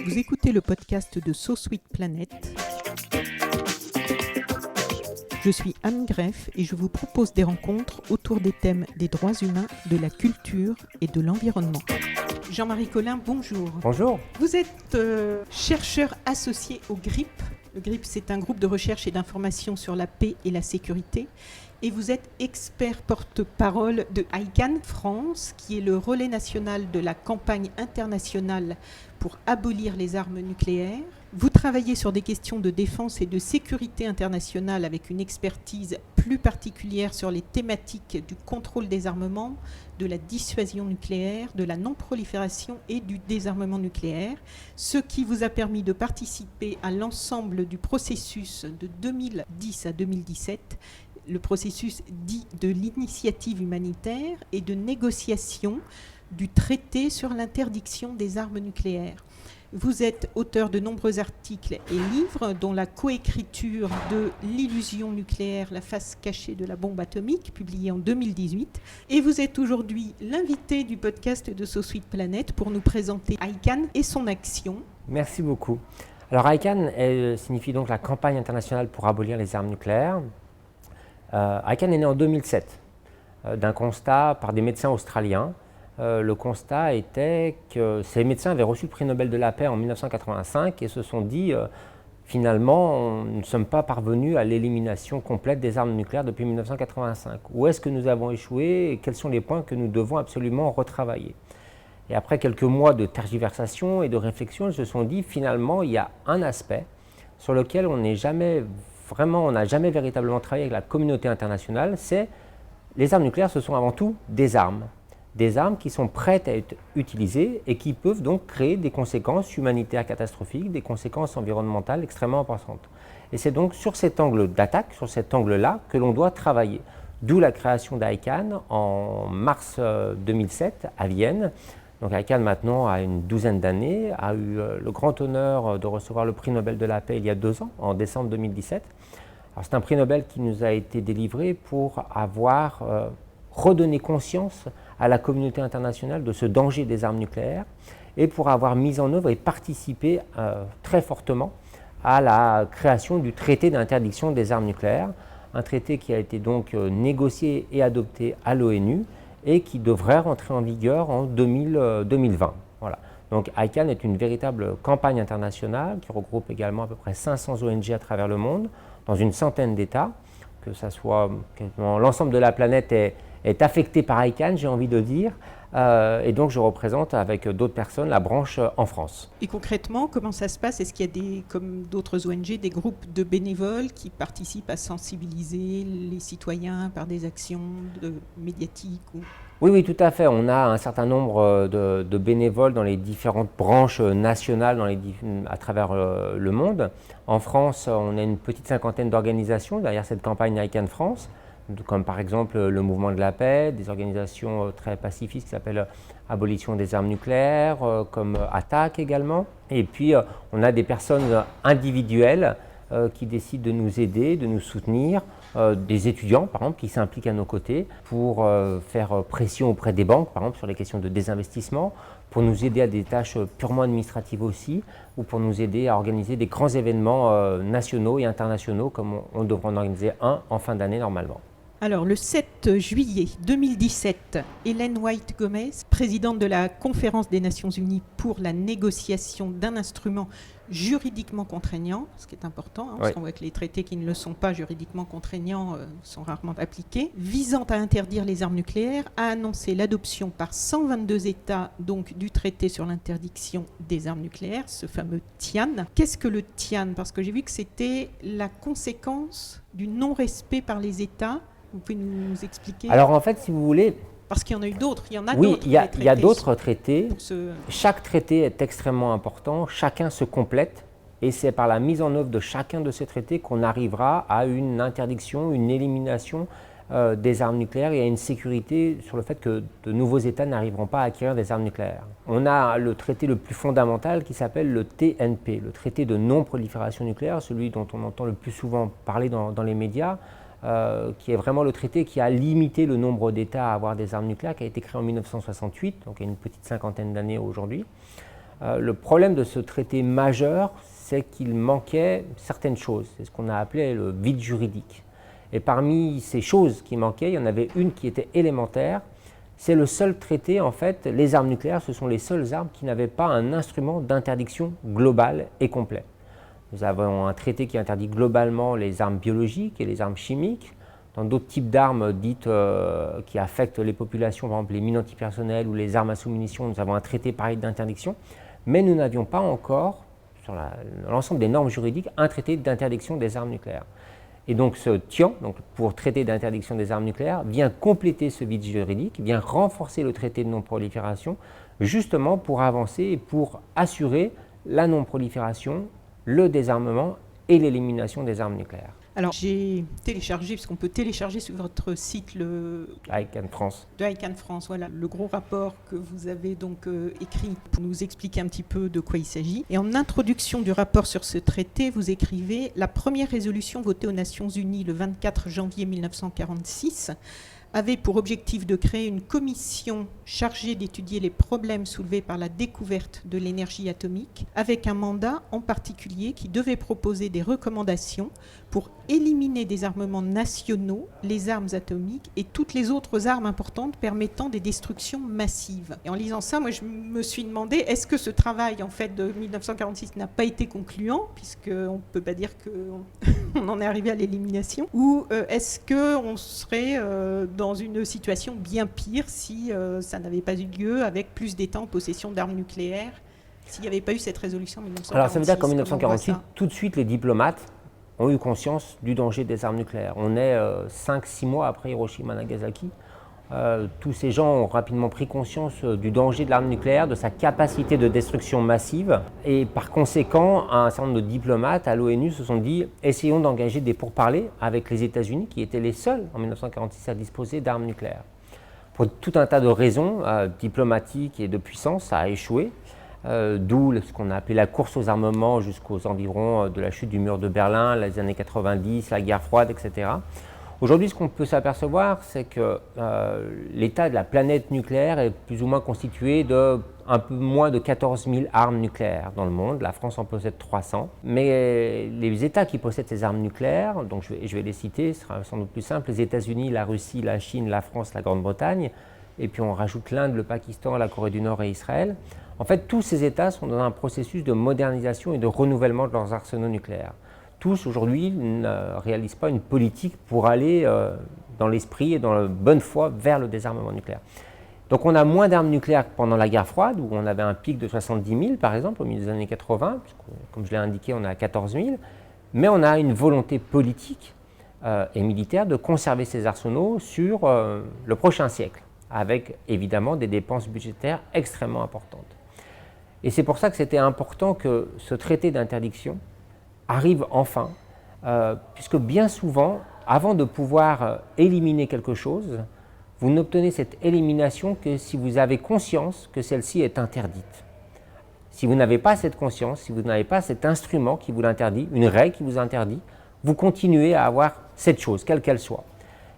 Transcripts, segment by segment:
Vous écoutez le podcast de So Sweet Planet. Je suis Anne Greff et je vous propose des rencontres autour des thèmes des droits humains, de la culture et de l'environnement. Jean-Marie Collin, bonjour. Bonjour. Vous êtes chercheur associé au GRIP. Le GRIP, c'est un groupe de recherche et d'information sur la paix et la sécurité. Et vous êtes expert porte-parole de ICAN France, qui est le relais national de la campagne internationale pour abolir les armes nucléaires. Vous travaillez sur des questions de défense et de sécurité internationale avec une expertise plus particulière sur les thématiques du contrôle des armements, de la dissuasion nucléaire, de la non-prolifération et du désarmement nucléaire, ce qui vous a permis de participer à l'ensemble du processus de 2010 à 2017, le processus dit de l'initiative humanitaire et de négociation du traité sur l'interdiction des armes nucléaires. Vous êtes auteur de nombreux articles et livres, dont la coécriture de L'illusion nucléaire, la face cachée de la bombe atomique, publié en 2018. Et vous êtes aujourd'hui l'invité du podcast de So Sweet Planet pour nous présenter ICAN et son action. Merci beaucoup. Alors ICAN signifie donc la campagne internationale pour abolir les armes nucléaires. ICAN est né en 2007 d'un constat par des médecins australiens. Le constat était que ces médecins avaient reçu le prix Nobel de la paix en 1985 et se sont dit finalement nous ne sommes pas parvenus à l'élimination complète des armes nucléaires depuis 1985. Où est-ce que nous avons échoué et quels sont les points que nous devons absolument retravailler? Et après quelques mois de tergiversation et de réflexion, ils se sont dit finalement il y a un aspect sur lequel on n'a jamais véritablement travaillé avec la communauté internationale, c'est les armes nucléaires, ce sont avant tout des armes. Des armes qui sont prêtes à être utilisées et qui peuvent donc créer des conséquences humanitaires catastrophiques, des conséquences environnementales extrêmement importantes. Et c'est donc sur cet angle d'attaque, sur cet angle-là, que l'on doit travailler. D'où la création d'ICAN en mars 2007 à Vienne. Donc ICAN maintenant a une douzaine d'années, a eu le grand honneur de recevoir le prix Nobel de la paix il y a 2 ans, en décembre 2017. Alors c'est un prix Nobel qui nous a été délivré pour avoir redonné conscience à la communauté internationale de ce danger des armes nucléaires et pour avoir mis en œuvre et participé très fortement à la création du traité d'interdiction des armes nucléaires, un traité qui a été donc négocié et adopté à l'ONU et qui devrait rentrer en vigueur en 2020. Voilà. Donc ICAN est une véritable campagne internationale qui regroupe également à peu près 500 ONG à travers le monde, dans une centaine d'États, que ça soit l'ensemble de la planète est affecté par ICAN, j'ai envie de dire, et donc je représente avec d'autres personnes la branche en France. Et concrètement, comment ça se passe? Est-ce qu'il y a comme d'autres ONG, des groupes de bénévoles qui participent à sensibiliser les citoyens par des actions médiatiques Oui, tout à fait. On a un certain nombre de bénévoles dans les différentes branches nationales à travers le monde. En France, on a une petite cinquantaine d'organisations derrière cette campagne ICAN France, comme par exemple le Mouvement de la paix, des organisations très pacifistes qui s'appellent Abolition des armes nucléaires, comme ATTAC également. Et puis, on a des personnes individuelles qui décident de nous aider, de nous soutenir, des étudiants, par exemple, qui s'impliquent à nos côtés pour faire pression auprès des banques, par exemple, sur les questions de désinvestissement, pour nous aider à des tâches purement administratives aussi, ou pour nous aider à organiser des grands événements nationaux et internationaux, comme on devrait en organiser un en fin d'année normalement. Alors, le 7 juillet 2017, Hélène White-Gomez, présidente de la Conférence des Nations Unies pour la négociation d'un instrument juridiquement contraignant, ce qui est important, parce qu'on voit que les traités qui ne le sont pas juridiquement contraignants sont rarement appliqués, visant à interdire les armes nucléaires, a annoncé l'adoption par 122 États donc, du traité sur l'interdiction des armes nucléaires, ce fameux TIAN. Qu'est-ce que le TIAN? Parce que j'ai vu que c'était la conséquence du non-respect par les États. Vous pouvez nous expliquer? Alors en fait, si vous voulez... Parce qu'il y en a eu d'autres, il y en a oui, d'autres. Oui, il y a d'autres traités. Ce... Chaque traité est extrêmement important, chacun se complète et c'est par la mise en œuvre de chacun de ces traités qu'on arrivera à une interdiction, une élimination des armes nucléaires et à une sécurité sur le fait que de nouveaux États n'arriveront pas à acquérir des armes nucléaires. On a le traité le plus fondamental qui s'appelle le TNP, le traité de non-prolifération nucléaire, celui dont on entend le plus souvent parler dans les médias, qui est vraiment le traité qui a limité le nombre d'États à avoir des armes nucléaires, qui a été créé en 1968, donc il y a une petite cinquantaine d'années aujourd'hui. Le problème de ce traité majeur, c'est qu'il manquait certaines choses. C'est ce qu'on a appelé le vide juridique. Et parmi ces choses qui manquaient, il y en avait une qui était élémentaire. C'est le seul traité, en fait, les armes nucléaires, ce sont les seules armes qui n'avaient pas un instrument d'interdiction global et complet. Nous avons un traité qui interdit globalement les armes biologiques et les armes chimiques. Dans d'autres types d'armes dites qui affectent les populations, par exemple les mines antipersonnelles ou les armes à sous-munitions, nous avons un traité pareil d'interdiction. Mais nous n'avions pas encore, sur l'ensemble des normes juridiques, un traité d'interdiction des armes nucléaires. Et donc ce TIAN, donc pour traité d'interdiction des armes nucléaires, vient compléter ce vide juridique, vient renforcer le traité de non-prolifération, justement pour avancer et pour assurer la non-prolifération, le désarmement et l'élimination des armes nucléaires. Alors j'ai téléchargé, parce qu'on peut télécharger sur votre site le ICAN France. De ICAN France, voilà, le gros rapport que vous avez donc écrit pour nous expliquer un petit peu de quoi il s'agit. Et en introduction du rapport sur ce traité, vous écrivez « La première résolution votée aux Nations Unies le 24 janvier 1946 avait pour objectif de créer une commission chargée d'étudier les problèmes soulevés par la découverte de l'énergie atomique, avec un mandat en particulier qui devait proposer des recommandations pour éliminer des armements nationaux, les armes atomiques et toutes les autres armes importantes permettant des destructions massives. » Et en lisant ça, moi je me suis demandé, est-ce que ce travail en fait de 1946 n'a pas été concluant, puisqu'on ne peut pas dire qu'on en est arrivé à l'élimination, ou est-ce qu'on serait dans une situation bien pire si ça n'avait pas eu lieu avec plus d'États en possession d'armes nucléaires, s'il n'y avait pas eu cette résolution en 1946. Alors ça veut dire qu'en 1948, tout de suite les diplomates ont eu conscience du danger des armes nucléaires. On est 5-6 mois après Hiroshima et Nagasaki. Tous ces gens ont rapidement pris conscience du danger de l'arme nucléaire, de sa capacité de destruction massive. Et par conséquent, un certain nombre de diplomates à l'ONU se sont dit « essayons d'engager des pourparlers avec les États-Unis qui étaient les seuls en 1946 à disposer d'armes nucléaires ». Pour tout un tas de raisons diplomatiques et de puissance, ça a échoué. D'où ce qu'on a appelé la course aux armements jusqu'aux environs de la chute du mur de Berlin, les années 90, la guerre froide, etc. Aujourd'hui, ce qu'on peut s'apercevoir, c'est que l'état de la planète nucléaire est plus ou moins constitué de un peu moins de 14 000 armes nucléaires dans le monde. La France en possède 300. Mais les États qui possèdent ces armes nucléaires, donc je vais les citer, ce sera sans doute plus simple, les États-Unis, la Russie, la Chine, la France, la Grande-Bretagne, et puis on rajoute l'Inde, le Pakistan, la Corée du Nord et Israël. En fait, tous ces États sont dans un processus de modernisation et de renouvellement de leurs arsenaux nucléaires. Tous, aujourd'hui, ne réalisent pas une politique pour aller dans l'esprit et dans la bonne foi vers le désarmement nucléaire. Donc on a moins d'armes nucléaires que pendant la guerre froide, où on avait un pic de 70 000, par exemple, au milieu des années 80, comme je l'ai indiqué, on est à 14 000, mais on a une volonté politique et militaire de conserver ces arsenaux sur le prochain siècle, avec évidemment des dépenses budgétaires extrêmement importantes. Et c'est pour ça que c'était important que ce traité d'interdiction arrive enfin, puisque bien souvent, avant de pouvoir éliminer quelque chose, vous n'obtenez cette élimination que si vous avez conscience que celle-ci est interdite. Si vous n'avez pas cette conscience, si vous n'avez pas cet instrument qui vous l'interdit, une règle qui vous interdit, vous continuez à avoir cette chose, quelle qu'elle soit.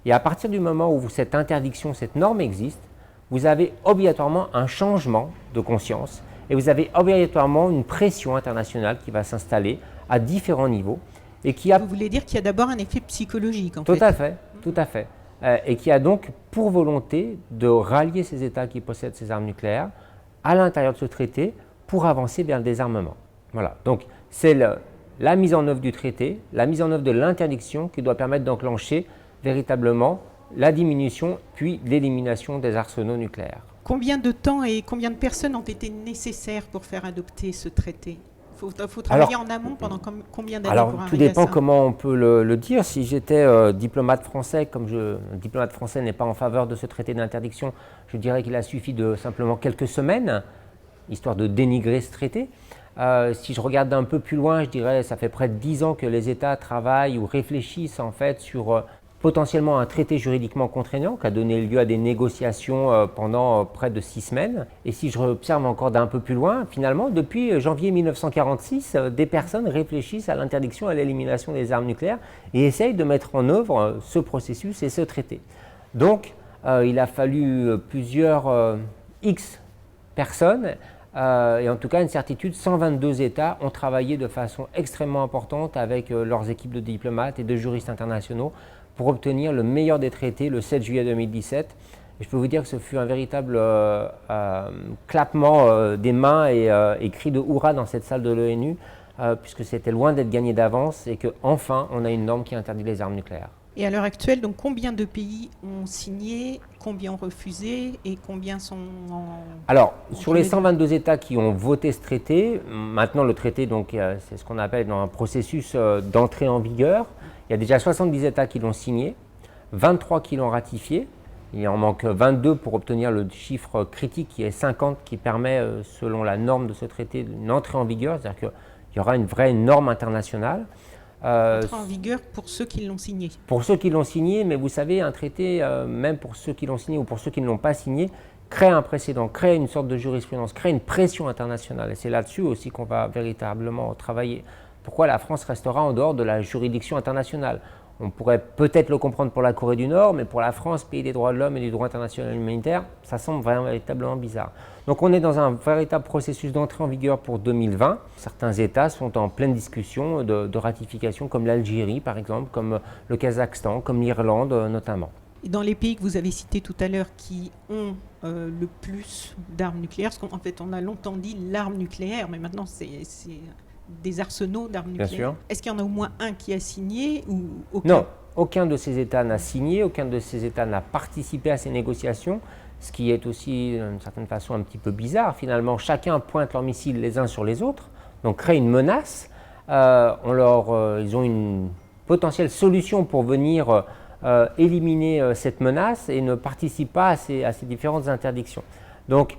Et à partir du moment où cette interdiction, cette norme existe, vous avez obligatoirement un changement de conscience et vous avez obligatoirement une pression internationale qui va s'installer à différents niveaux. Et qui a... Vous voulez dire qu'il y a d'abord un effet psychologique en fait. Tout à fait. Et qui a donc pour volonté de rallier ces États qui possèdent ces armes nucléaires à l'intérieur de ce traité pour avancer vers le désarmement. Voilà. Donc c'est la mise en œuvre du traité, la mise en œuvre de l'interdiction qui doit permettre d'enclencher véritablement la diminution puis l'élimination des arsenaux nucléaires. Combien de temps et combien de personnes ont été nécessaires pour faire adopter ce traité ? Il faut travailler en amont pendant combien d'années pour arriver à ça ? Alors, tout dépend comment on peut le dire. Si j'étais diplomate français, comme un diplomate français n'est pas en faveur de ce traité d'interdiction, je dirais qu'il a suffi de simplement quelques semaines, histoire de dénigrer ce traité. Si je regarde un peu plus loin, je dirais que ça fait près de 10 ans que les États travaillent ou réfléchissent en fait sur potentiellement un traité juridiquement contraignant qui a donné lieu à des négociations pendant près de 6 semaines. Et si je observe encore d'un peu plus loin, finalement, depuis janvier 1946, des personnes réfléchissent à l'interdiction et à l'élimination des armes nucléaires et essayent de mettre en œuvre ce processus et ce traité. Donc, il a fallu plusieurs X personnes, et en tout cas une certitude, 122 États ont travaillé de façon extrêmement importante avec leurs équipes de diplomates et de juristes internationaux pour obtenir le meilleur des traités le 7 juillet 2017. Et je peux vous dire que ce fut un véritable clappement des mains et cri de hurrah dans cette salle de l'ONU, puisque c'était loin d'être gagné d'avance et qu'enfin on a une norme qui interdit les armes nucléaires. Et à l'heure actuelle, donc, combien de pays ont signé, combien ont refusé et combien sont en... Alors, sur les 122 États qui ont voté ce traité, maintenant le traité, donc, c'est ce qu'on appelle dans un processus d'entrée en vigueur. Il y a déjà 70 États qui l'ont signé, 23 qui l'ont ratifié. Il en manque 22 pour obtenir le chiffre critique qui est 50, qui permet, selon la norme de ce traité, une entrée en vigueur, c'est-à-dire qu'il y aura une vraie norme internationale. Entrée en vigueur pour ceux qui l'ont signé. Pour ceux qui l'ont signé, mais vous savez, un traité, même pour ceux qui l'ont signé ou pour ceux qui ne l'ont pas signé, crée un précédent, crée une sorte de jurisprudence, crée une pression internationale. Et c'est là-dessus aussi qu'on va véritablement travailler. Pourquoi la France restera en dehors de la juridiction internationale? On pourrait peut-être le comprendre pour la Corée du Nord, mais pour la France, pays des droits de l'homme et du droit international humanitaire, ça semble véritablement bizarre. Donc on est dans un véritable processus d'entrée en vigueur pour 2020. Certains États sont en pleine discussion de ratification, comme l'Algérie par exemple, comme le Kazakhstan, comme l'Irlande notamment. Et dans les pays que vous avez cités tout à l'heure qui ont le plus d'armes nucléaires, parce qu'en fait on a longtemps dit l'arme nucléaire, mais maintenant c'est des arsenaux d'armes nucléaires. Bien sûr. Est-ce qu'il y en a au moins un qui a signé ou aucun? Non, aucun de ces États n'a signé, aucun de ces États n'a participé à ces négociations, ce qui est aussi d'une certaine façon un petit peu bizarre. Finalement, chacun pointe leurs missiles les uns sur les autres, donc crée une menace. Ils ont une potentielle solution pour venir éliminer cette menace et ne participent pas à ces différentes interdictions. Donc,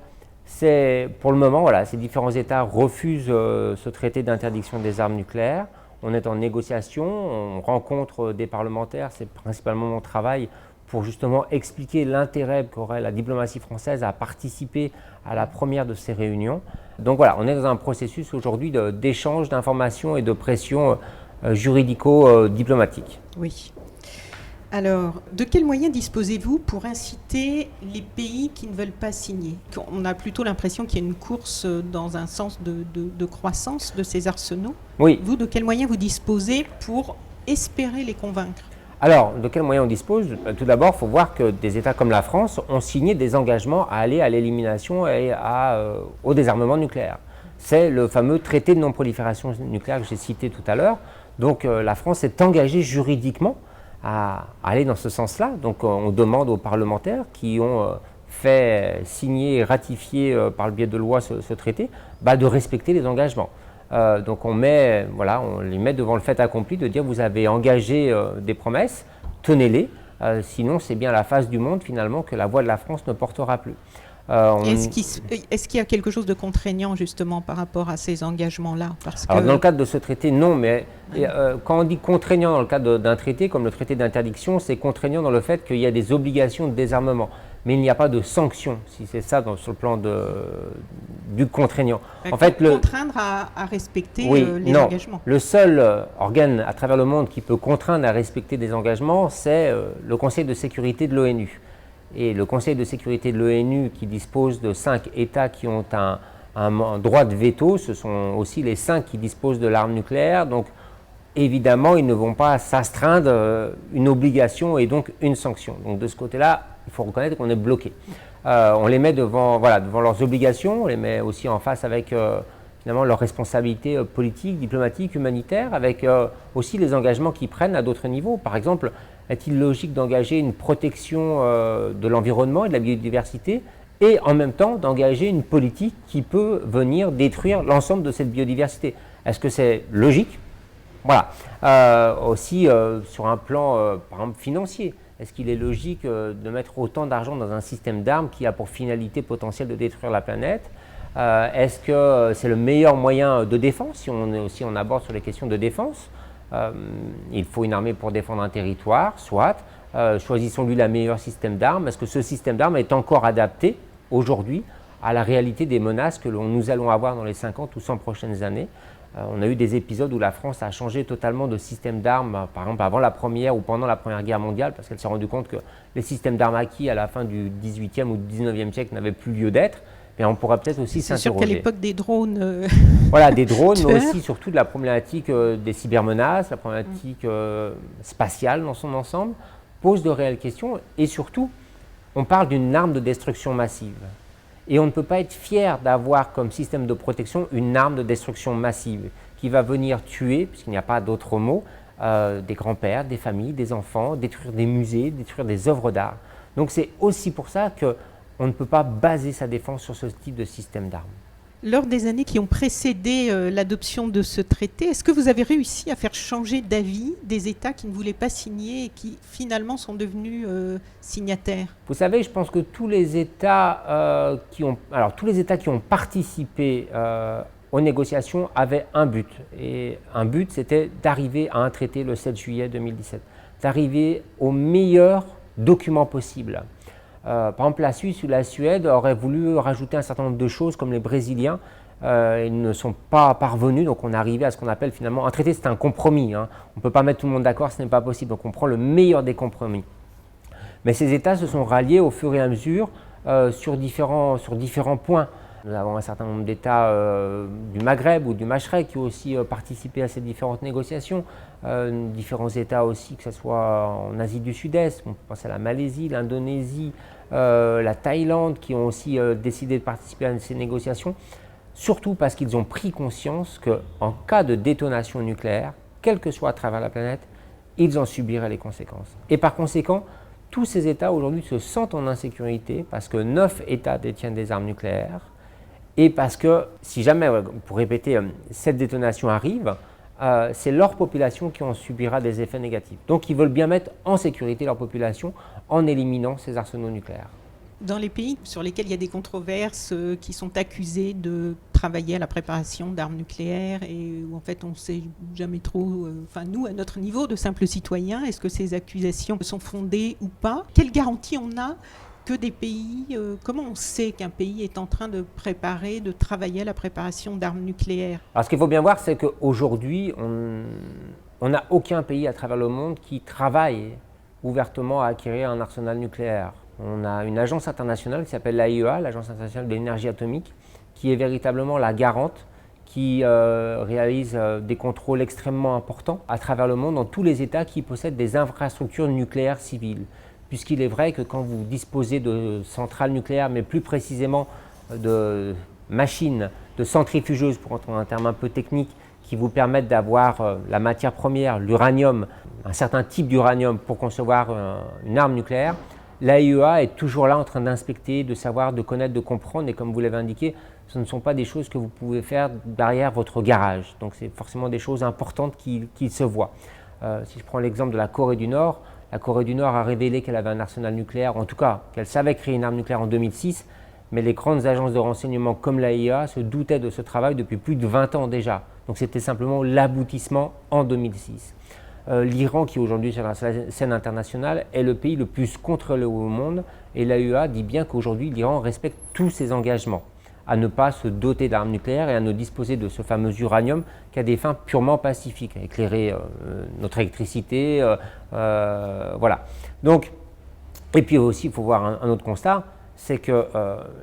pour le moment, voilà, ces différents États refusent ce traité d'interdiction des armes nucléaires. On est en négociation, on rencontre des parlementaires, c'est principalement mon travail pour justement expliquer l'intérêt qu'aurait la diplomatie française à participer à la première de ces réunions. Donc voilà, on est dans un processus aujourd'hui d'échange d'informations et de pression juridico-diplomatique. Oui. Alors, de quels moyens disposez-vous pour inciter les pays qui ne veulent pas signer? On a plutôt l'impression qu'il y a une course dans un sens de croissance de ces arsenaux. Oui. Vous, de quels moyens vous disposez pour espérer les convaincre? Alors, de quels moyens on dispose? Tout d'abord, il faut voir que des États comme la France ont signé des engagements à aller à l'élimination et au désarmement nucléaire. C'est le fameux traité de non-prolifération nucléaire que j'ai cité tout à l'heure. Donc, la France est engagée juridiquement à aller dans ce sens-là. Donc on demande aux parlementaires qui ont fait signer et ratifier par le biais de loi ce traité, de respecter les engagements. Donc on les met devant le fait accompli de dire vous avez engagé des promesses, tenez-les, sinon c'est bien la face du monde finalement que la voix de la France ne portera plus. Est-ce qu'il y a quelque chose de contraignant justement par rapport à ces engagements-là? Alors, dans le cadre de ce traité, non, mais quand on dit contraignant dans le cadre d'un traité, comme le traité d'interdiction, c'est contraignant dans le fait qu'il y a des obligations de désarmement. Mais il n'y a pas de sanctions, si c'est ça sur le plan du contraignant. En fait, contraindre à respecter les engagements. Le seul organe à travers le monde qui peut contraindre à respecter des engagements, c'est le Conseil de sécurité de l'ONU. Et le Conseil de sécurité de l'ONU, qui dispose de 5 États qui ont un droit de veto, ce sont aussi les 5 qui disposent de l'arme nucléaire. Donc, évidemment, ils ne vont pas s'astreindre une obligation et donc une sanction. Donc, de ce côté-là, il faut reconnaître qu'on est bloqué. On les met devant leurs obligations, on les met aussi en face avec finalement leurs responsabilités politiques, diplomatiques, humanitaires, avec aussi les engagements qu'ils prennent à d'autres niveaux. Par exemple, est-il logique d'engager une protection de l'environnement et de la biodiversité et en même temps d'engager une politique qui peut venir détruire l'ensemble de cette biodiversité? Est-ce que c'est logique? Voilà. Aussi sur un plan par exemple financier, est-ce qu'il est logique de mettre autant d'argent dans un système d'armes qui a pour finalité potentielle de détruire la planète? Est-ce que c'est le meilleur moyen de défense si on aborde sur les questions de défense? Il faut une armée pour défendre un territoire, soit. Choisissons-lui le meilleur système d'armes. Est-ce que ce système d'armes est encore adapté aujourd'hui à la réalité des menaces que nous allons avoir dans les 50 ou 100 prochaines années? On a eu des épisodes où la France a changé totalement de système d'armes, par exemple avant la Première ou pendant la Première Guerre mondiale, parce qu'elle s'est rendue compte que les systèmes d'armes acquis à la fin du XVIIIe ou du XIXe siècle n'avaient plus lieu d'être. Mais on pourra peut-être aussi s'interroger. C'est sûr qu'à l'époque des drones... Voilà, des drones, mais aussi surtout de la problématique des cybermenaces, la problématique spatiale dans son ensemble, pose de réelles questions. Et surtout, on parle d'une arme de destruction massive. Et on ne peut pas être fier d'avoir comme système de protection une arme de destruction massive qui va venir tuer, puisqu'il n'y a pas d'autre mot, des grands-pères, des familles, des enfants, détruire des musées, détruire des œuvres d'art. Donc c'est aussi pour ça qu'on ne peut pas baser sa défense sur ce type de système d'armes. Lors des années qui ont précédé l'adoption de ce traité, est-ce que vous avez réussi à faire changer d'avis des États qui ne voulaient pas signer et qui finalement sont devenus signataires? Vous savez, je pense que tous les États qui ont participé aux négociations avaient un but. Et un but, c'était d'arriver à un traité le 7 juillet 2017, d'arriver au meilleur document possible. Par exemple, la Suisse ou la Suède auraient voulu rajouter un certain nombre de choses, comme les Brésiliens. Ils ne sont pas parvenus, donc on est arrivé à ce qu'on appelle finalement un traité, c'est un compromis. On ne peut pas mettre tout le monde d'accord, ce n'est pas possible. Donc on prend le meilleur des compromis. Mais ces États se sont ralliés au fur et à mesure sur différents points. Nous avons un certain nombre d'États du Maghreb ou du Machrek qui ont aussi participé à ces différentes négociations. Différents États aussi, que ce soit en Asie du Sud-Est, on peut penser à la Malaisie, l'Indonésie, la Thaïlande, qui ont aussi décidé de participer à ces négociations, surtout parce qu'ils ont pris conscience qu'en cas de détonation nucléaire, quelle que soit à travers la planète, ils en subiraient les conséquences. Et par conséquent, tous ces États aujourd'hui se sentent en insécurité parce que 9 États détiennent des armes nucléaires et parce que, si jamais, pour répéter, cette détonation arrive, c'est leur population qui en subira des effets négatifs. Donc ils veulent bien mettre en sécurité leur population en éliminant ces arsenaux nucléaires. Dans les pays sur lesquels il y a des controverses qui sont accusés de travailler à la préparation d'armes nucléaires et où en fait on ne sait jamais trop, nous à notre niveau de simples citoyens, est-ce que ces accusations sont fondées ou pas? Quelle garantie on a que des pays, comment on sait qu'un pays est en train de travailler à la préparation d'armes nucléaires? Alors ce qu'il faut bien voir, c'est qu'aujourd'hui, on n'a aucun pays à travers le monde qui travaille ouvertement à acquérir un arsenal nucléaire. On a une agence internationale qui s'appelle l'AIEA, l'Agence internationale de l'énergie atomique, qui est véritablement la garante, qui réalise des contrôles extrêmement importants à travers le monde dans tous les États qui possèdent des infrastructures nucléaires civiles. Puisqu'il est vrai que quand vous disposez de centrales nucléaires, mais plus précisément de machines, de centrifugeuses, pour entrer dans un terme un peu technique, qui vous permettent d'avoir la matière première, l'uranium, un certain type d'uranium pour concevoir une arme nucléaire, l'AIEA est toujours là en train d'inspecter, de savoir, de connaître, de comprendre. Et comme vous l'avez indiqué, ce ne sont pas des choses que vous pouvez faire derrière votre garage. Donc c'est forcément des choses importantes qui se voient. Si je prends l'exemple de la Corée du Nord, la Corée du Nord a révélé qu'elle avait un arsenal nucléaire, en tout cas qu'elle savait créer une arme nucléaire en 2006, mais les grandes agences de renseignement comme l'AIEA se doutaient de ce travail depuis plus de 20 ans déjà. Donc c'était simplement l'aboutissement en 2006. L'Iran, qui est aujourd'hui sur la scène internationale, est le pays le plus contrôlé au monde, et l'AIEA dit bien qu'aujourd'hui l'Iran respecte tous ses engagements à ne pas se doter d'armes nucléaires et à ne disposer de ce fameux uranium qu'à des fins purement pacifiques, à éclairer notre électricité, voilà. Donc, et puis aussi, il faut voir un autre constat, c'est que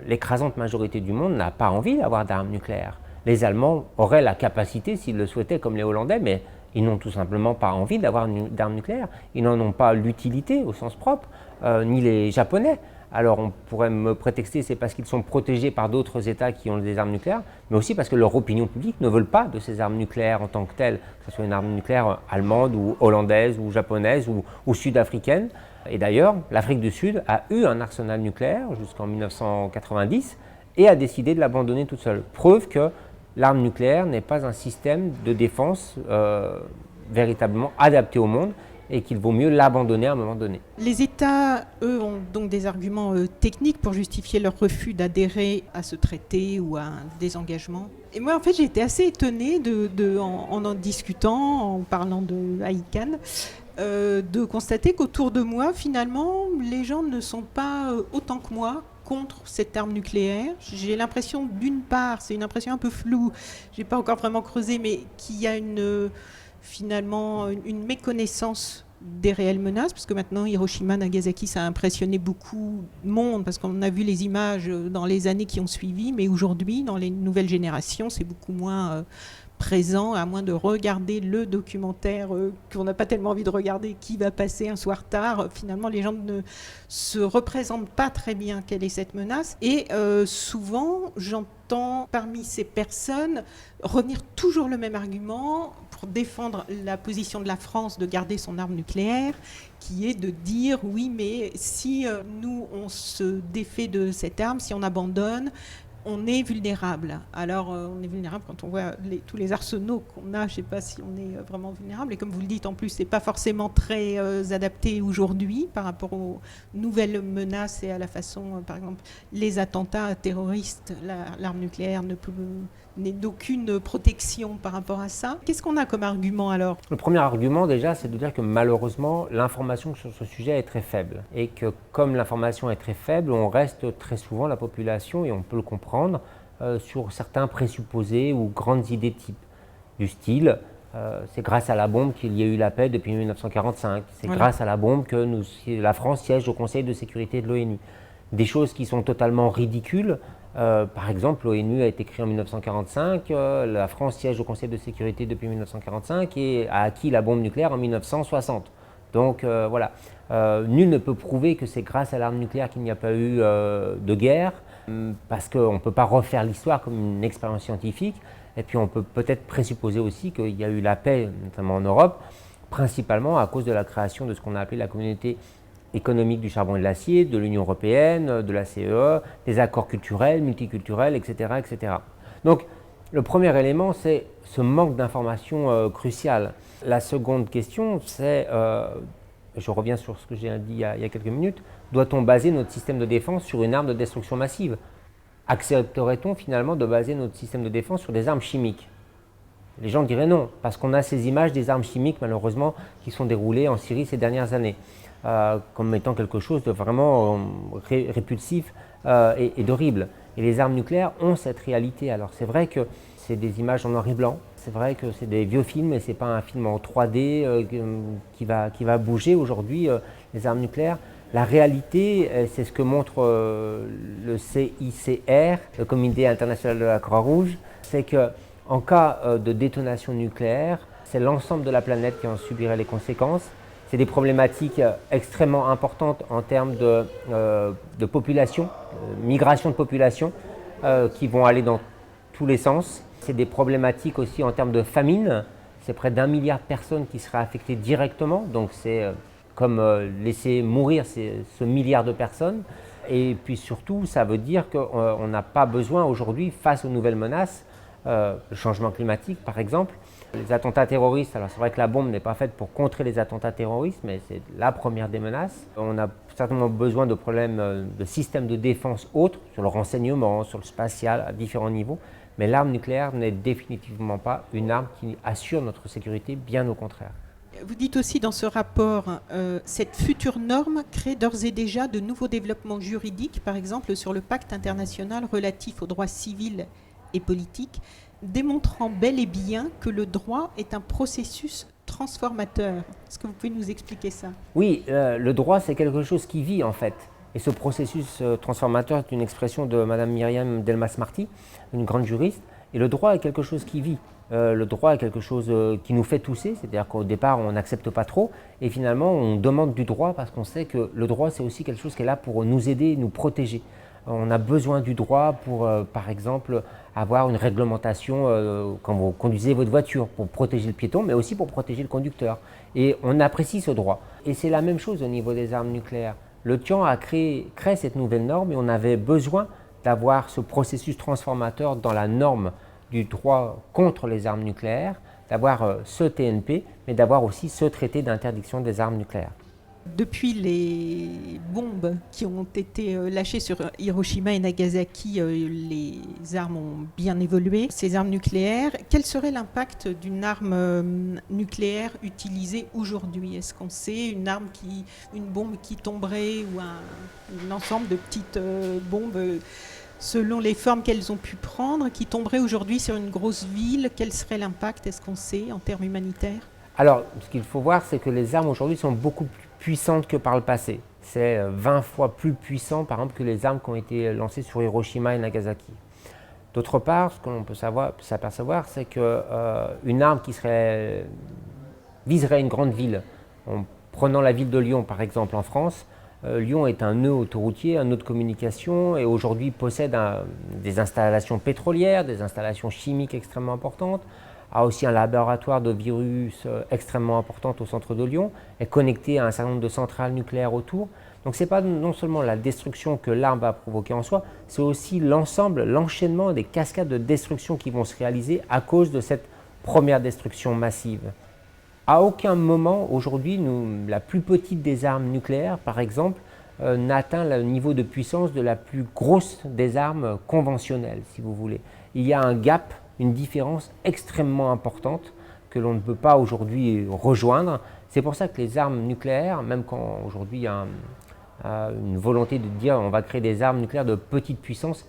l'écrasante majorité du monde n'a pas envie d'avoir d'armes nucléaires. Les Allemands auraient la capacité, s'ils le souhaitaient, comme les Hollandais, mais ils n'ont tout simplement pas envie d'avoir d'armes nucléaires. Ils n'en ont pas l'utilité au sens propre, ni les Japonais. Alors on pourrait me prétexter, c'est parce qu'ils sont protégés par d'autres États qui ont des armes nucléaires, mais aussi parce que leur opinion publique ne veut pas de ces armes nucléaires en tant que telles, que ce soit une arme nucléaire allemande ou hollandaise ou japonaise ou sud-africaine. Et d'ailleurs, l'Afrique du Sud a eu un arsenal nucléaire jusqu'en 1990 et a décidé de l'abandonner toute seule. Preuve que l'arme nucléaire n'est pas un système de défense véritablement adapté au monde et qu'il vaut mieux l'abandonner à un moment donné. Les États, eux, ont donc des arguments techniques pour justifier leur refus d'adhérer à ce traité ou à un désengagement. Et moi, en fait, j'ai été assez étonnée en discutant, en parlant de ICANN, de constater qu'autour de moi, finalement, les gens ne sont pas autant que moi contre cette arme nucléaire. J'ai l'impression, d'une part, c'est une impression un peu floue, je n'ai pas encore vraiment creusé, mais qu'il y a finalement une méconnaissance des réelles menaces, parce que maintenant Hiroshima, Nagasaki, ça a impressionné beaucoup de monde, parce qu'on a vu les images dans les années qui ont suivi, mais aujourd'hui, dans les nouvelles générations, c'est beaucoup moins présent, à moins de regarder le documentaire qu'on n'a pas tellement envie de regarder, qui va passer un soir tard. Finalement, les gens ne se représentent pas très bien quelle est cette menace. Et souvent, j'entends parmi ces personnes revenir toujours le même argument pour défendre la position de la France de garder son arme nucléaire, qui est de dire oui, mais si nous, on se défait de cette arme, si on abandonne, on est vulnérable. Alors, on est vulnérable quand on voit tous les arsenaux qu'on a. Je ne sais pas si on est vraiment vulnérable. Et comme vous le dites, en plus, ce n'est pas forcément très adapté aujourd'hui par rapport aux nouvelles menaces et à la façon, par exemple, les attentats terroristes. L'arme nucléaire n'est d'aucune protection par rapport à ça. Qu'est-ce qu'on a comme argument alors ? Le premier argument déjà, c'est de dire que malheureusement, l'information sur ce sujet est très faible. Et que comme l'information est très faible, on reste très souvent, la population, et on peut le comprendre, sur certains présupposés ou grandes idées type. Du style, c'est grâce à la bombe qu'il y a eu la paix depuis 1945. C'est voilà. Grâce à la bombe que la France siège au Conseil de sécurité de l'ONU. Des choses qui sont totalement ridicules. Par exemple, l'ONU a été créée en 1945, la France siège au Conseil de sécurité depuis 1945 et a acquis la bombe nucléaire en 1960. Donc voilà, nul ne peut prouver que c'est grâce à l'arme nucléaire qu'il n'y a pas eu de guerre, parce qu'on ne peut pas refaire l'histoire comme une expérience scientifique. Et puis on peut peut-être présupposer aussi qu'il y a eu la paix, notamment en Europe, principalement à cause de la création de ce qu'on a appelé la communauté économique du charbon et de l'acier, de l'Union européenne, de la CEE, des accords culturels, multiculturels, etc., etc. Donc, le premier élément, c'est ce manque d'information crucial. La seconde question, c'est, je reviens sur ce que j'ai dit il y a quelques minutes, doit-on baser notre système de défense sur une arme de destruction massive ? Accepterait-on finalement de baser notre système de défense sur des armes chimiques ? Les gens diraient non, parce qu'on a ces images des armes chimiques, malheureusement, qui sont déroulées en Syrie ces dernières années. Comme étant quelque chose de vraiment répulsif et d'horrible. Et les armes nucléaires ont cette réalité. Alors c'est vrai que c'est des images en noir et blanc, c'est vrai que c'est des vieux films et ce n'est pas un film en 3D qui va bouger aujourd'hui, les armes nucléaires. La réalité, c'est ce que montre le CICR, le Comité international de la Croix-Rouge, c'est qu'en cas de détonation nucléaire, c'est l'ensemble de la planète qui en subirait les conséquences. C'est des problématiques extrêmement importantes en termes de population, migration de population, qui vont aller dans tous les sens. C'est des problématiques aussi en termes de famine. C'est près d'1 milliard de personnes qui seraient affectées directement. Donc c'est comme laisser mourir ce milliard de personnes. Et puis surtout, ça veut dire qu'on n'a pas besoin aujourd'hui, face aux nouvelles menaces, le changement climatique par exemple, les attentats terroristes. Alors c'est vrai que la bombe n'est pas faite pour contrer les attentats terroristes, mais c'est la première des menaces. On a certainement besoin de problèmes de systèmes de défense autres, sur le renseignement, sur le spatial, à différents niveaux. Mais l'arme nucléaire n'est définitivement pas une arme qui assure notre sécurité, bien au contraire. Vous dites aussi dans ce rapport, cette future norme crée d'ores et déjà de nouveaux développements juridiques, par exemple sur le pacte international relatif aux droits civils et politiques, démontrant bel et bien que le droit est un processus transformateur. Est-ce que vous pouvez nous expliquer ça ? Oui, le droit c'est quelque chose qui vit en fait. Et ce processus transformateur est une expression de Madame Myriam Delmas-Marty, une grande juriste. Et le droit est quelque chose qui vit. Le droit est quelque chose qui nous fait tousser, c'est-à-dire qu'au départ on n'accepte pas trop et finalement on demande du droit parce qu'on sait que le droit c'est aussi quelque chose qui est là pour nous aider, nous protéger. On a besoin du droit pour, par exemple, avoir une réglementation quand vous conduisez votre voiture, pour protéger le piéton, mais aussi pour protéger le conducteur. Et on apprécie ce droit. Et c'est la même chose au niveau des armes nucléaires. Le TIAN a créé cette nouvelle norme et on avait besoin d'avoir ce processus transformateur dans la norme du droit contre les armes nucléaires d'avoir ce TNP, mais d'avoir aussi ce traité d'interdiction des armes nucléaires. Depuis les bombes qui ont été lâchées sur Hiroshima et Nagasaki, les armes ont bien évolué. Ces armes nucléaires, quel serait l'impact d'une arme nucléaire utilisée aujourd'hui? Est-ce qu'on sait une bombe qui tomberait ou un ensemble de petites bombes selon les formes qu'elles ont pu prendre, qui tomberaient aujourd'hui sur une grosse ville? Quel serait l'impact, est-ce qu'on sait, en termes humanitaires? Alors, ce qu'il faut voir, c'est que les armes aujourd'hui sont beaucoup plus puissantes que par le passé. C'est 20 fois plus puissant, par exemple, que les armes qui ont été lancées sur Hiroshima et Nagasaki. D'autre part, ce que l'on peut s'apercevoir, c'est qu'une arme qui viserait une grande ville, en prenant la ville de Lyon, par exemple, en France, Lyon est un nœud autoroutier, un nœud de communication, et aujourd'hui possède des installations pétrolières, des installations chimiques extrêmement importantes, a aussi un laboratoire de virus extrêmement important au centre de Lyon, est connecté à un certain nombre de centrales nucléaires autour. Donc ce n'est pas non seulement la destruction que l'arme va provoquer en soi, c'est aussi l'ensemble, l'enchaînement des cascades de destruction qui vont se réaliser à cause de cette première destruction massive. À aucun moment aujourd'hui, la plus petite des armes nucléaires, par exemple, n'a atteint le niveau de puissance de la plus grosse des armes conventionnelles, si vous voulez. Il y a un gap, une différence extrêmement importante que l'on ne peut pas aujourd'hui rejoindre. C'est pour ça que les armes nucléaires, même quand aujourd'hui il y a une volonté de dire on va créer des armes nucléaires de petite puissance,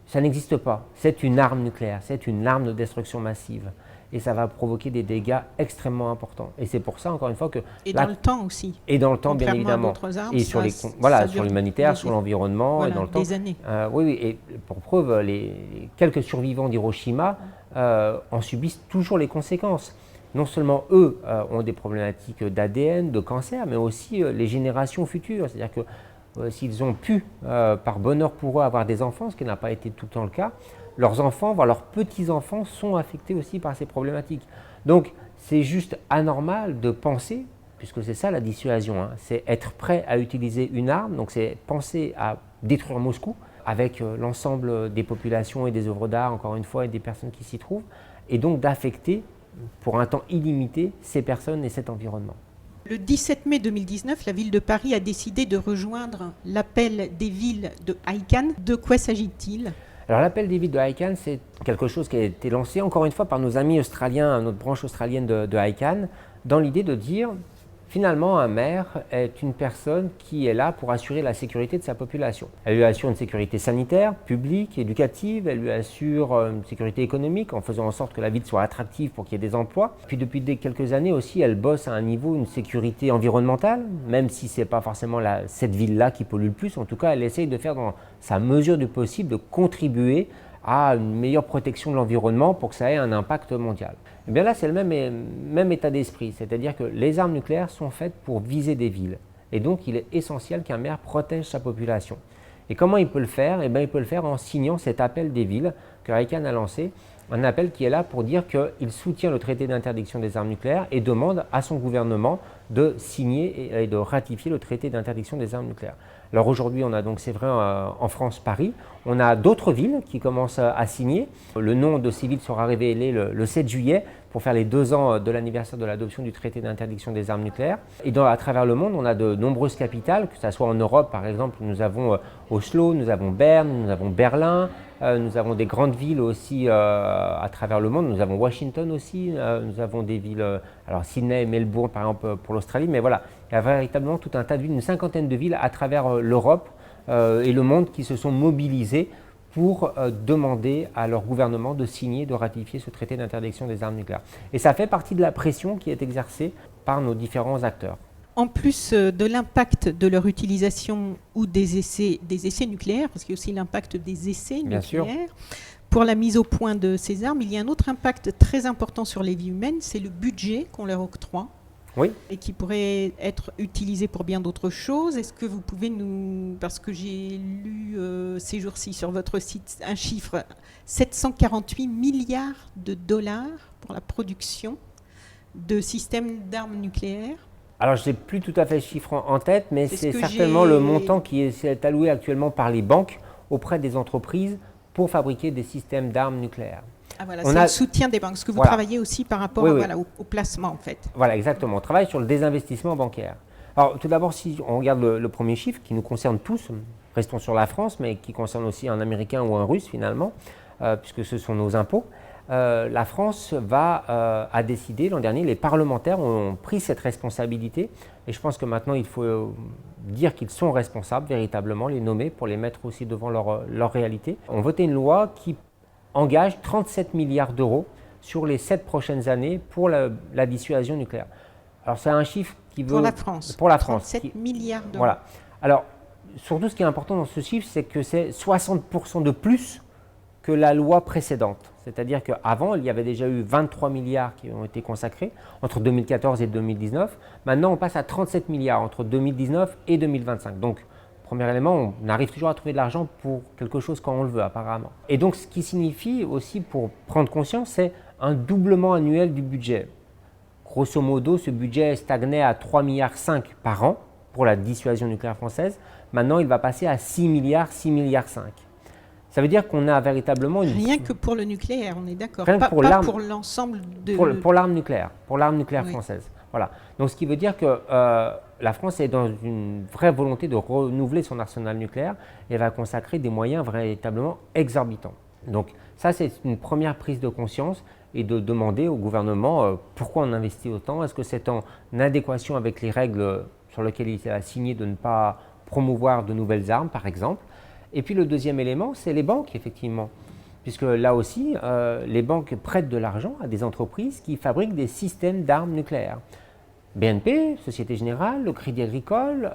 ça n'existe pas. C'est une arme nucléaire, c'est une arme de destruction massive. Et ça va provoquer des dégâts extrêmement importants. Et c'est pour ça, encore une fois, que... Et dans le temps aussi. Et dans le temps, bien évidemment. Armes, et sur sur l'humanitaire, sur l'environnement, voilà, et dans le temps. Des années. Oui, et pour preuve, les quelques survivants d'Hiroshima en subissent toujours les conséquences. Non seulement eux ont des problématiques d'ADN, de cancer, mais aussi les générations futures. C'est-à-dire que s'ils ont pu, par bonheur pour eux, avoir des enfants, ce qui n'a pas été tout le temps le cas, leurs enfants, voire leurs petits-enfants sont affectés aussi par ces problématiques. Donc, c'est juste anormal de penser, puisque c'est ça la dissuasion, hein, c'est être prêt à utiliser une arme, donc c'est penser à détruire Moscou, avec l'ensemble des populations et des œuvres d'art, encore une fois, et des personnes qui s'y trouvent, et donc d'affecter, pour un temps illimité, ces personnes et cet environnement. Le 17 mai 2019, la ville de Paris a décidé de rejoindre l'appel des villes de ICANN. De quoi s'agit-il ? Alors l'appel des villes de ICANN, c'est quelque chose qui a été lancé encore une fois par nos amis australiens, notre branche australienne de ICANN, dans l'idée de dire finalement un maire est une personne qui est là pour assurer la sécurité de sa population. Elle lui assure une sécurité sanitaire, publique, éducative, elle lui assure une sécurité économique en faisant en sorte que la ville soit attractive pour qu'il y ait des emplois. Puis depuis quelques années aussi, elle bosse à un niveau, une sécurité environnementale, même si ce n'est pas forcément cette ville-là qui pollue le plus, en tout cas elle essaye de faire dans sa mesure du possible de contribuer à une meilleure protection de l'environnement pour que ça ait un impact mondial. Et bien là, c'est le même état d'esprit, c'est-à-dire que les armes nucléaires sont faites pour viser des villes. Et donc, il est essentiel qu'un maire protège sa population. Et comment il peut le faire ? Eh bien, il peut le faire en signant cet appel des villes que ICANN a lancé, un appel qui est là pour dire qu'il soutient le traité d'interdiction des armes nucléaires et demande à son gouvernement de signer et de ratifier le traité d'interdiction des armes nucléaires. Alors aujourd'hui, on a donc, c'est vrai, en France, Paris. On a d'autres villes qui commencent à signer. Le nom de ces villes sera révélé le 7 juillet pour faire les 2 ans de l'anniversaire de l'adoption du traité d'interdiction des armes nucléaires. Et à travers le monde, on a de nombreuses capitales, que ce soit en Europe, par exemple, nous avons Oslo, nous avons Berne, nous avons Berlin, nous avons des grandes villes aussi à travers le monde. Nous avons Washington aussi, nous avons des villes, alors Sydney et Melbourne, par exemple, pour l'Australie. Mais voilà, il y a véritablement tout un tas de villes, une cinquantaine de villes à travers l'Europe et le monde qui se sont mobilisées pour demander à leur gouvernement de signer, de ratifier ce traité d'interdiction des armes nucléaires. Et ça fait partie de la pression qui est exercée par nos différents acteurs. En plus de l'impact de leur utilisation ou des essais nucléaires, parce qu'il y a aussi l'impact des essais Bien sûr. nucléaires, pour la mise au point de ces armes, il y a un autre impact très important sur les vies humaines, c'est le budget qu'on leur octroie. Oui. Et qui pourrait être utilisé pour bien d'autres choses. Est-ce que vous pouvez parce que j'ai lu ces jours-ci sur votre site un chiffre, 748 milliards de dollars pour la production de systèmes d'armes nucléaires. Alors je n'ai plus tout à fait le chiffre en tête, mais c'est certainement le montant qui est alloué actuellement par les banques auprès des entreprises pour fabriquer des systèmes d'armes nucléaires. Ah voilà, c'est le soutien des banques. Est-ce que vous travaillez aussi par rapport au placement, en fait? Voilà, exactement. On travaille sur le désinvestissement bancaire. Alors, tout d'abord, si on regarde le premier chiffre qui nous concerne tous, restons sur la France, mais qui concerne aussi un Américain ou un Russe, finalement, puisque ce sont nos impôts. La France a décidé, l'an dernier, les parlementaires ont pris cette responsabilité, et je pense que maintenant, il faut dire qu'ils sont responsables, véritablement, les nommer pour les mettre aussi devant leur réalité. On voté une loi qui engage 37 milliards d'euros sur les 7 prochaines années pour la dissuasion nucléaire. Alors c'est un chiffre qui veut... Pour la France. Pour la France. 37 milliards d'euros. Voilà. Alors, surtout ce qui est important dans ce chiffre, c'est que c'est 60% de plus que la loi précédente. C'est-à-dire qu'avant, il y avait déjà eu 23 milliards qui ont été consacrés entre 2014 et 2019. Maintenant, on passe à 37 milliards entre 2019 et 2025. Donc, premier élément, on arrive toujours à trouver de l'argent pour quelque chose quand on le veut, apparemment. Et donc, ce qui signifie aussi, pour prendre conscience, c'est un doublement annuel du budget. Grosso modo, ce budget stagnait à 3,5 milliards par an pour la dissuasion nucléaire française. Maintenant, il va passer à 6 milliards, 6,5 milliards. Ça veut dire qu'on a véritablement une... Rien que pour le nucléaire, on est d'accord. Pas pour l'ensemble de... Pour l'arme nucléaire, française. Voilà. Donc, ce qui veut dire que la France est dans une vraie volonté de renouveler son arsenal nucléaire et va consacrer des moyens véritablement exorbitants. Donc, ça, c'est une première prise de conscience et de demander au gouvernement pourquoi on investit autant. Est-ce que c'est en adéquation avec les règles sur lesquelles il a signé de ne pas promouvoir de nouvelles armes, par exemple? Et puis le deuxième élément, c'est les banques, effectivement. Puisque là aussi, les banques prêtent de l'argent à des entreprises qui fabriquent des systèmes d'armes nucléaires. BNP, Société Générale, le Crédit Agricole,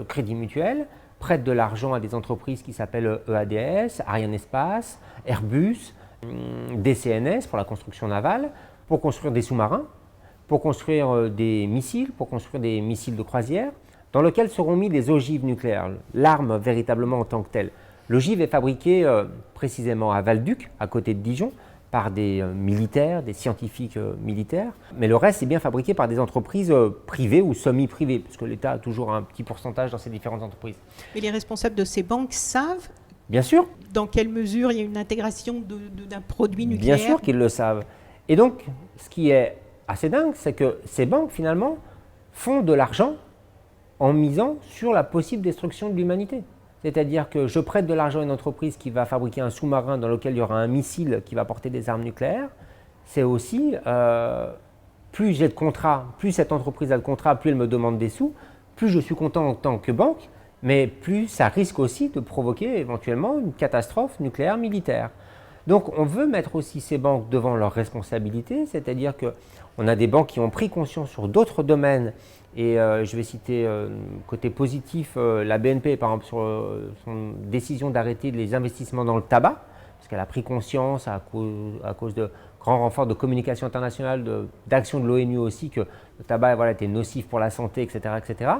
Crédit Mutuel prêtent de l'argent à des entreprises qui s'appellent EADS, Arianespace, Airbus, DCNS pour la construction navale, pour construire des sous-marins, pour construire des missiles de croisière, dans lesquels seront mis des ogives nucléaires, l'arme véritablement en tant que telle. L'ogive est fabriquée précisément à Val-Duc, à côté de Dijon, par des militaires, des scientifiques militaires, mais le reste est bien fabriqué par des entreprises privées ou semi-privées, puisque l'État a toujours un petit pourcentage dans ces différentes entreprises. Et les responsables de ces banques savent, bien sûr, dans quelle mesure il y a une intégration d'un produit nucléaire? Bien sûr qu'ils le savent. Et donc, ce qui est assez dingue, c'est que ces banques, finalement, font de l'argent en misant sur la possible destruction de l'humanité. C'est-à-dire que je prête de l'argent à une entreprise qui va fabriquer un sous-marin dans lequel il y aura un missile qui va porter des armes nucléaires. C'est aussi, plus j'ai de contrats, plus cette entreprise a de contrats, plus elle me demande des sous, plus je suis content en tant que banque, mais plus ça risque aussi de provoquer éventuellement une catastrophe nucléaire militaire. Donc on veut mettre aussi ces banques devant leurs responsabilités, c'est-à-dire qu'on a des banques qui ont pris conscience sur d'autres domaines. Et je vais citer côté positif, la BNP par exemple sur son décision d'arrêter les investissements dans le tabac, parce qu'elle a pris conscience à cause de grands renforts de communication internationale, d'action de l'ONU aussi, que le tabac était nocif pour la santé, etc. etc.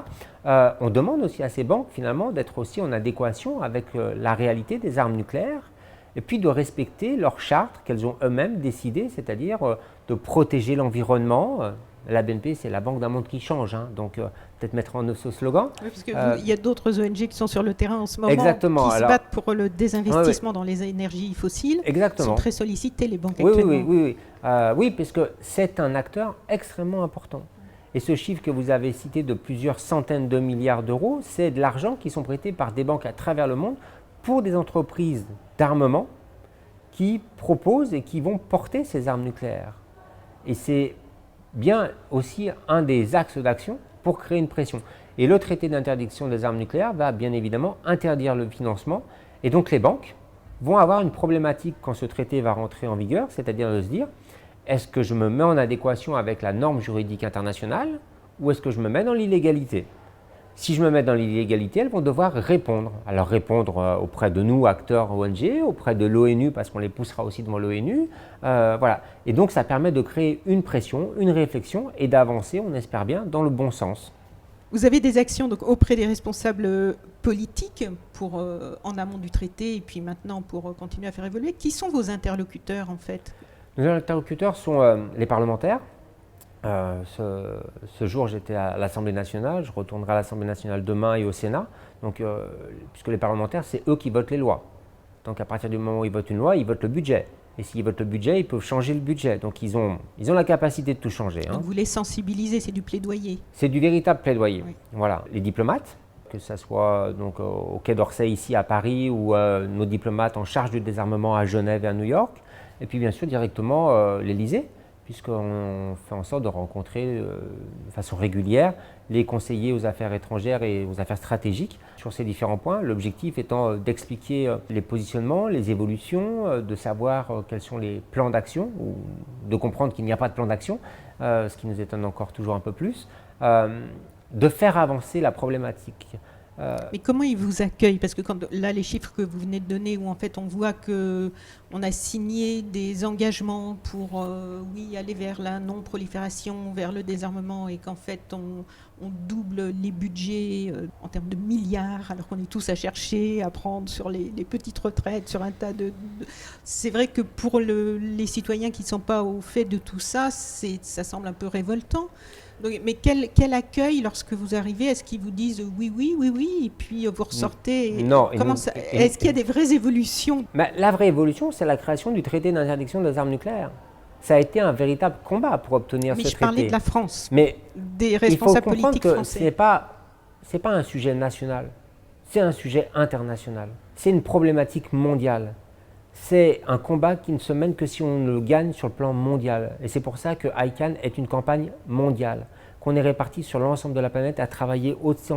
On demande aussi à ces banques finalement d'être aussi en adéquation avec la réalité des armes nucléaires, et puis de respecter leur charte qu'elles ont eux-mêmes décidé, c'est-à-dire de protéger l'environnement. La BNP, c'est la banque d'un monde qui change, hein, donc peut-être mettre en œuvre ce slogan. Oui, parce qu'il y a d'autres ONG qui sont sur le terrain en ce moment, exactement. Qui se battent pour le désinvestissement dans les énergies fossiles. Exactement. Sont très sollicitées, les banques actuellement. Oui, parce que c'est un acteur extrêmement important. Et ce chiffre que vous avez cité de plusieurs centaines de milliards d'euros, c'est de l'argent qui sont prêtés par des banques à travers le monde pour des entreprises d'armement qui proposent et qui vont porter ces armes nucléaires. Et c'est bien aussi un des axes d'action pour créer une pression. Et le traité d'interdiction des armes nucléaires va bien évidemment interdire le financement. Et donc les banques vont avoir une problématique quand ce traité va rentrer en vigueur, c'est-à-dire de se dire, est-ce que je me mets en adéquation avec la norme juridique internationale ou est-ce que je me mets dans l'illégalité? Si je me mets dans l'illégalité, elles vont devoir répondre. Alors répondre auprès de nous, acteurs ONG, auprès de l'ONU, parce qu'on les poussera aussi devant l'ONU. Voilà. Et donc ça permet de créer une pression, une réflexion et d'avancer, on espère bien, dans le bon sens. Vous avez des actions donc, auprès des responsables politiques pour, en amont du traité et puis maintenant pour continuer à faire évoluer. Qui sont vos interlocuteurs en fait? Nos interlocuteurs sont les parlementaires. Ce jour, j'étais à l'Assemblée nationale, je retournerai à l'Assemblée nationale demain et au Sénat, donc, puisque les parlementaires, c'est eux qui votent les lois. Donc à partir du moment où ils votent une loi, ils votent le budget. Et s'ils votent le budget, ils peuvent changer le budget. Donc ils ont la capacité de tout changer. Donc vous les sensibilisez, c'est du plaidoyer. C'est du véritable plaidoyer. Oui. Voilà. Les diplomates, que ce soit donc, au Quai d'Orsay ici à Paris ou nos diplomates en charge du désarmement à Genève et à New York, et puis bien sûr directement l'Élysée, puisqu'on fait en sorte de rencontrer de façon régulière les conseillers aux affaires étrangères et aux affaires stratégiques sur ces différents points. L'objectif étant d'expliquer les positionnements, les évolutions, de savoir quels sont les plans d'action, ou de comprendre qu'il n'y a pas de plan d'action, ce qui nous étonne encore toujours un peu plus, de faire avancer la problématique. Mais comment ils vous accueillent? Parce que là, les chiffres que vous venez de donner, où en fait on voit qu'on a signé des engagements pour aller vers la non-prolifération, vers le désarmement, et qu'en fait on double les budgets en termes de milliards, alors qu'on est tous à chercher, à prendre sur les petites retraites, sur un tas de... C'est vrai que pour les citoyens qui ne sont pas au fait de tout ça, ça semble un peu révoltant. Donc, mais quel accueil lorsque vous arrivez? Est-ce qu'ils vous disent oui, et puis vous ressortez Non. Est-ce qu'il y a des vraies évolutions? La vraie évolution, c'est la création du traité d'interdiction des armes nucléaires. Ça a été un véritable combat pour obtenir ce traité. Mais je parlais de la France, mais des responsables politiques français. Ce n'est pas un sujet national, c'est un sujet international. C'est une problématique mondiale. C'est un combat qui ne se mène que si on le gagne sur le plan mondial. Et c'est pour ça que ICAN est une campagne mondiale, qu'on est réparti sur l'ensemble de la planète à travailler aussi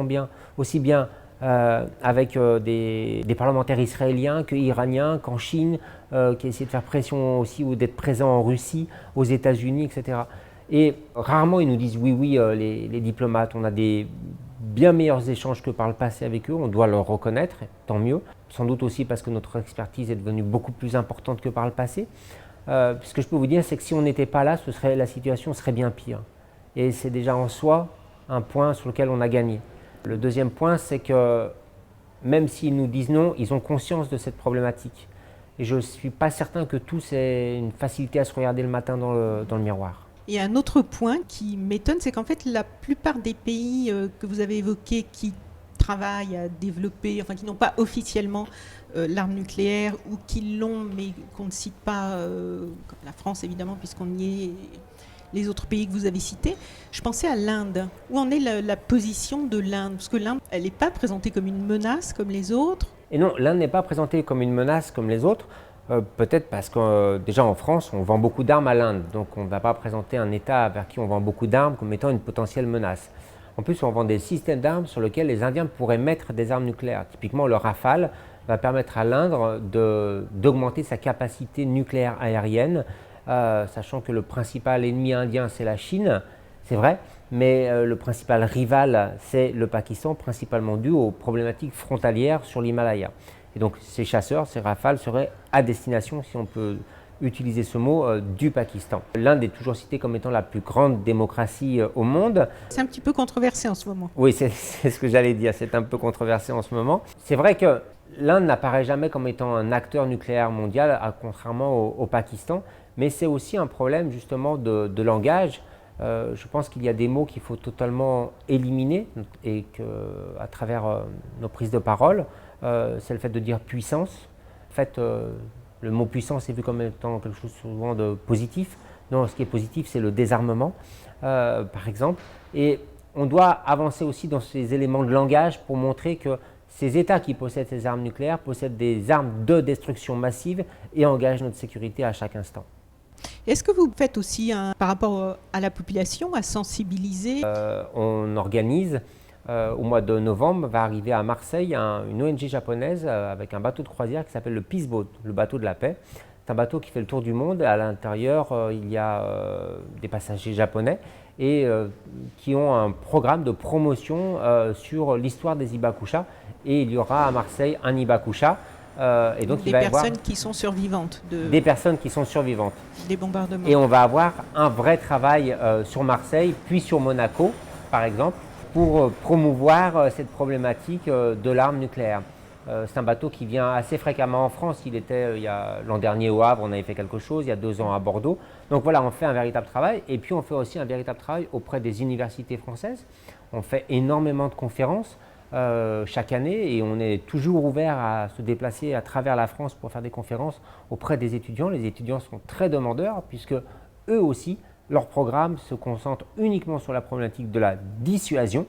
bien avec des parlementaires israéliens qu'iraniens, qu'en Chine, qui essaient de faire pression aussi ou d'être présents en Russie, aux États-Unis, etc. Et rarement ils nous disent oui, les diplomates, on a des bien meilleurs échanges que par le passé avec eux, on doit le reconnaître, tant mieux. Sans doute aussi parce que notre expertise est devenue beaucoup plus importante que par le passé. Ce que je peux vous dire, c'est que si on n'était pas là, la situation serait bien pire. Et c'est déjà en soi un point sur lequel on a gagné. Le deuxième point, c'est que même s'ils nous disent non, ils ont conscience de cette problématique. Et je ne suis pas certain que tous aient une facilité à se regarder le matin dans le miroir. Et un autre point qui m'étonne, c'est qu'en fait, la plupart des pays que vous avez évoqués qui travaillent à développer, enfin qui n'ont pas officiellement l'arme nucléaire ou qui l'ont mais qu'on ne cite pas, comme la France évidemment puisqu'on y est, les autres pays que vous avez cités, je pensais à l'Inde. Où en est la position de l'Inde? Parce que l'Inde, elle n'est pas présentée comme une menace comme les autres. Et non, l'Inde n'est pas présentée comme une menace comme les autres, peut-être parce que déjà en France, on vend beaucoup d'armes à l'Inde, donc on ne va pas présenter un État vers qui on vend beaucoup d'armes comme étant une potentielle menace. En plus, on vend des systèmes d'armes sur lesquels les Indiens pourraient mettre des armes nucléaires. Typiquement, le Rafale va permettre à l'Inde d'augmenter sa capacité nucléaire aérienne, sachant que le principal ennemi indien, c'est la Chine, c'est vrai, mais le principal rival, c'est le Pakistan, principalement dû aux problématiques frontalières sur l'Himalaya. Et donc, ces chasseurs, ces Rafales seraient à destination, si on peut utiliser ce mot, du Pakistan. L'Inde est toujours citée comme étant la plus grande démocratie au monde. C'est un petit peu controversé en ce moment. Oui, c'est ce que j'allais dire, c'est un peu controversé en ce moment. C'est vrai que l'Inde n'apparaît jamais comme étant un acteur nucléaire mondial, contrairement au Pakistan, mais c'est aussi un problème justement de langage. Je pense qu'il y a des mots qu'il faut totalement éliminer et qu'à travers nos prises de parole, c'est le fait de dire puissance. En fait, le mot puissance est vu comme étant quelque chose souvent de positif. Non, ce qui est positif, c'est le désarmement, par exemple. Et on doit avancer aussi dans ces éléments de langage pour montrer que ces États qui possèdent ces armes nucléaires possèdent des armes de destruction massive et engagent notre sécurité à chaque instant. Est-ce que vous faites aussi, par rapport à la population, à sensibiliser? On organise, au mois de novembre, va arriver à Marseille une ONG japonaise avec un bateau de croisière qui s'appelle le Peace Boat, le bateau de la paix. C'est un bateau qui fait le tour du monde. À l'intérieur, il y a des passagers japonais et qui ont un programme de promotion sur l'histoire des Hibakusha. Et il y aura à Marseille un Hibakusha. Et donc des personnes qui sont survivantes. Des personnes qui sont survivantes. Des bombardements. Et on va avoir un vrai travail sur Marseille, puis sur Monaco, par exemple, pour promouvoir cette problématique de l'arme nucléaire. C'est un bateau qui vient assez fréquemment en France. Il était l'an dernier au Havre, on avait fait quelque chose, il y a 2 ans à Bordeaux. Donc voilà, on fait un véritable travail. Et puis on fait aussi un véritable travail auprès des universités françaises. On fait énormément de conférences. chaque année et on est toujours ouvert à se déplacer à travers la France pour faire des conférences auprès des étudiants. Les étudiants sont très demandeurs puisque eux aussi, leur programme se concentre uniquement sur la problématique de la dissuasion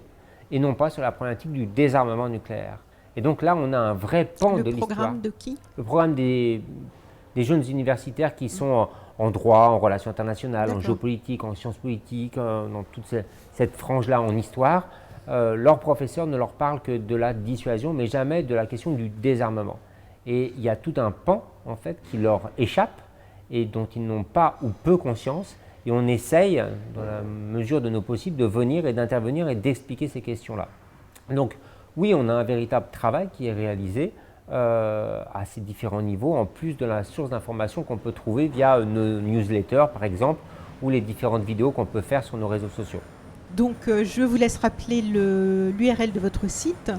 et non pas sur la problématique du désarmement nucléaire. Et donc là, on a un vrai pan de l'histoire. Le programme de qui? Le programme des jeunes universitaires qui sont en droit, en relations internationales, en géopolitique, en sciences politiques, dans toute cette frange-là en histoire. Leurs professeurs ne leur parlent que de la dissuasion, mais jamais de la question du désarmement. Et il y a tout un pan, en fait, qui leur échappe et dont ils n'ont pas ou peu conscience. Et on essaye, dans la mesure de nos possibles, de venir et d'intervenir et d'expliquer ces questions-là. Donc, oui, on a un véritable travail qui est réalisé à ces différents niveaux, en plus de la source d'information qu'on peut trouver via nos newsletters, par exemple, ou les différentes vidéos qu'on peut faire sur nos réseaux sociaux. Donc, je vous laisse rappeler l'URL de votre site.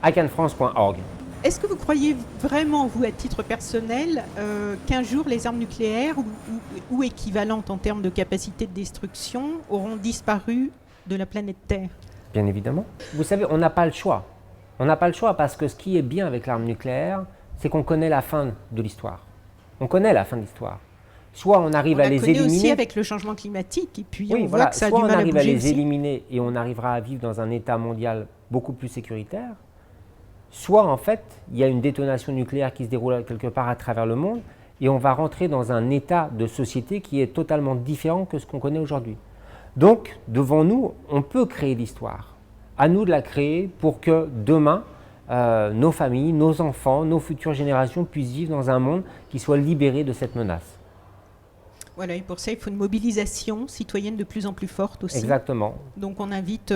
icanfrance.org. Est-ce que vous croyez vraiment, vous, à titre personnel, qu'un jour les armes nucléaires ou équivalentes en termes de capacité de destruction auront disparu de la planète Terre? Bien évidemment. Vous savez, on n'a pas le choix. On n'a pas le choix parce que ce qui est bien avec l'arme nucléaire, c'est qu'on connaît la fin de l'histoire. On connaît la fin de l'histoire. Soit on arrive à les éliminer. On la connaît aussi avec le changement climatique et puis on voit que ça a du mal à bouger. Soit on arrive à les aussi. éliminer et on arrivera à vivre dans un état mondial beaucoup plus sécuritaire. Soit en fait, il y a une détonation nucléaire qui se déroule quelque part à travers le monde et on va rentrer dans un état de société qui est totalement différent que ce qu'on connaît aujourd'hui. Donc, devant nous, on peut créer l'histoire. À nous de la créer pour que demain, nos familles, nos enfants, nos futures générations puissent vivre dans un monde qui soit libéré de cette menace. Voilà, et pour ça, il faut une mobilisation citoyenne de plus en plus forte aussi. Exactement. Donc, on invite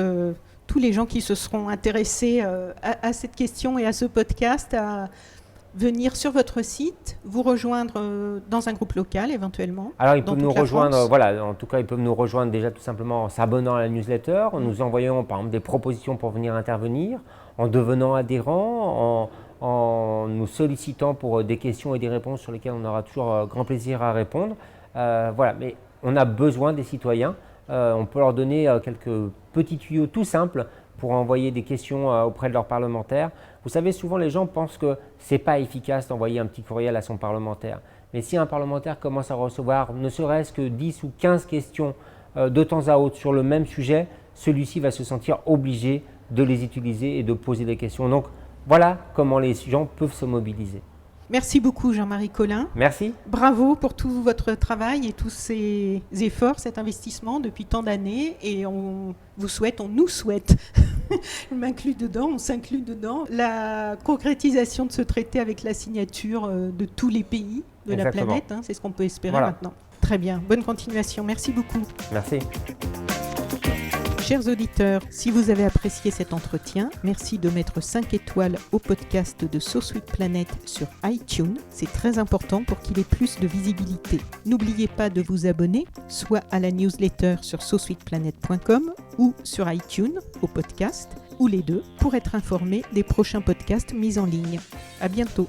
tous les gens qui se seront intéressés à cette question et à ce podcast à venir sur votre site, vous rejoindre dans un groupe local éventuellement. Alors ils peuvent nous rejoindre, voilà, en tout cas ils peuvent nous rejoindre déjà tout simplement en s'abonnant à la newsletter, en nous envoyant par exemple des propositions pour venir intervenir, en devenant adhérent, en nous sollicitant pour des questions et des réponses sur lesquelles on aura toujours grand plaisir à répondre. Voilà, mais on a besoin des citoyens, on peut leur donner quelques petits tuyaux tout simples pour envoyer des questions auprès de leurs parlementaires. Vous savez, souvent les gens pensent que ce n'est pas efficace d'envoyer un petit courriel à son parlementaire. Mais si un parlementaire commence à recevoir ne serait-ce que 10 ou 15 questions de temps à autre sur le même sujet, celui-ci va se sentir obligé de les utiliser et de poser des questions. Donc voilà comment les gens peuvent se mobiliser. Merci beaucoup Jean-Marie Collin. Merci. Bravo pour tout votre travail et tous ces efforts, cet investissement depuis tant d'années. Et on nous souhaite, je m'inclus dedans, on s'inclut dedans, la concrétisation de ce traité avec la signature de tous les pays de Exactement. La planète. C'est ce qu'on peut espérer Voilà. maintenant. Très bien, bonne continuation. Merci beaucoup. Merci. Chers auditeurs, si vous avez apprécié cet entretien, merci de mettre 5 étoiles au podcast de So Sweet Planet sur iTunes. C'est très important pour qu'il ait plus de visibilité. N'oubliez pas de vous abonner, soit à la newsletter sur sosweetplanet.com ou sur iTunes au podcast, ou les deux, pour être informé des prochains podcasts mis en ligne. À bientôt.